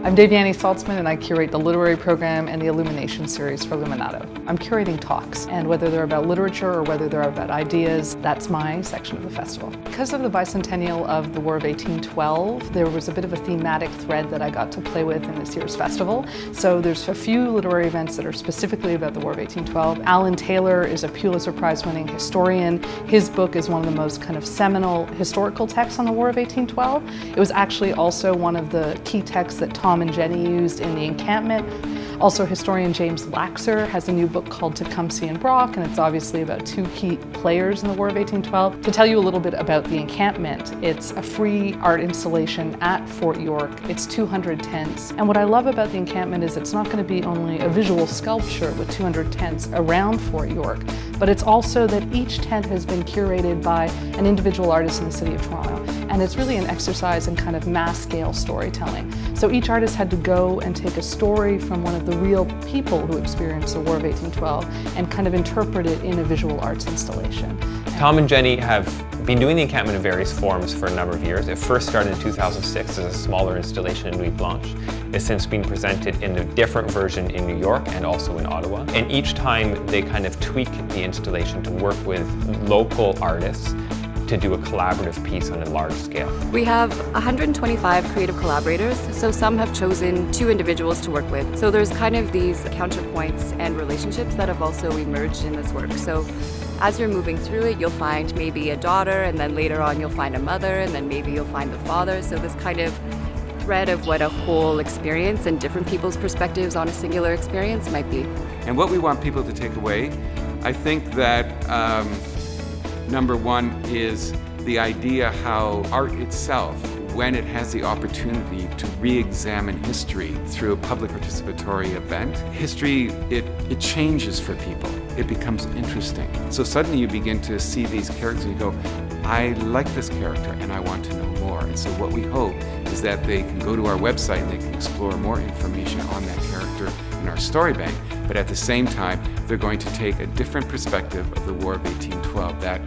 I'm Devyani Saltzman, and I curate the literary program and the Illuminations series for Luminato. I'm curating talks, and whether they're about literature or whether they're about ideas, that's my section of the festival. Because of the bicentennial of the War of 1812, there was a bit of a thematic thread that I got to play with in this year's festival. So there's a few literary events that are specifically about the War of 1812. Alan Taylor is a Pulitzer Prize-winning historian. His book is one of the most kind of seminal historical texts on the War of 1812. It was actually also one of the key texts that Thom and Jenny used in the Encampment. Also, historian James Laxer has a new book called Tecumseh and Brock, and it's obviously about two key players in the War of 1812. To tell you a little bit about the Encampment, it's a free art installation at Fort York. It's 200 tents. And what I love about the Encampment is it's not going to be only a visual sculpture with 200 tents around Fort York, but it's also that each tent has been curated by an individual artist in the city of Toronto. And it's really an exercise in kind of mass-scale storytelling. So each artist had to go and take a story from one of the real people who experienced the War of 1812 and kind of interpret it in a visual arts installation. Thom and Jenny have been doing the Encampment in various forms for a number of years. It first started in 2006 as a smaller installation in Nuit Blanche. It's since been presented in a different version in New York and also in Ottawa. And each time they kind of tweak the installation to work with local artists to do a collaborative piece on a large scale. We have 125 creative collaborators, so some have chosen 2 individuals to work with. So there's kind of these counterpoints and relationships that have also emerged in this work. So as you're moving through it, you'll find maybe a daughter, and then later on you'll find a mother, and then maybe you'll find the father. So this kind of thread of what a whole experience and different people's perspectives on a singular experience might be. And what we want people to take away, I think that number one is the idea how art itself, when it has the opportunity to re-examine history through a public participatory event, history, it changes for people. It becomes interesting. So suddenly you begin to see these characters and you go, I like this character and I want to know more. And so what we hope is that they can go to our website and they can explore more information on that character in our story bank. But at the same time, they're going to take a different perspective of the War of 1812, that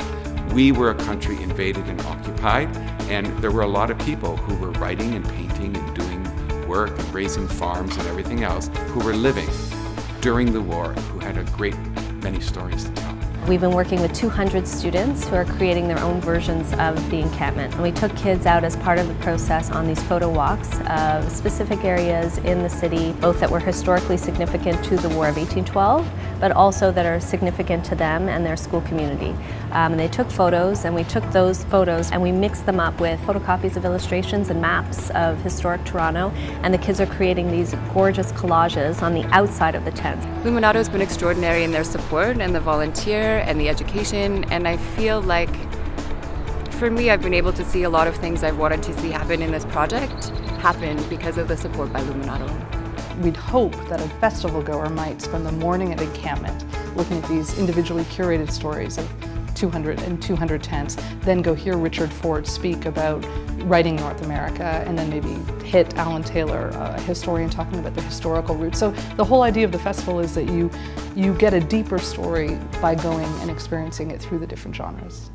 we were a country invaded and occupied, and there were a lot of people who were writing and painting and doing work and raising farms and everything else, who were living during the war, who had a great many stories to tell. We've been working with 200 students who are creating their own versions of the Encampment. And we took kids out as part of the process on these photo walks of specific areas in the city, both that were historically significant to the War of 1812, but also that are significant to them and their school community. And they took photos, and we took those photos and we mixed them up with photocopies of illustrations and maps of historic Toronto, and the kids are creating these gorgeous collages on the outside of the tents. Luminato's been extraordinary in their support and the volunteer and the education, and I feel like for me I've been able to see a lot of things I've wanted to see happen in this project happen because of the support by Luminato. We'd hope that a festival goer might spend the morning at Encampment looking at these individually curated stories of 200 tents, then go hear Richard Ford speak about writing North America, and then maybe hit Alan Taylor, a historian, talking about the historical roots. So the whole idea of the festival is that you get a deeper story by going and experiencing it through the different genres.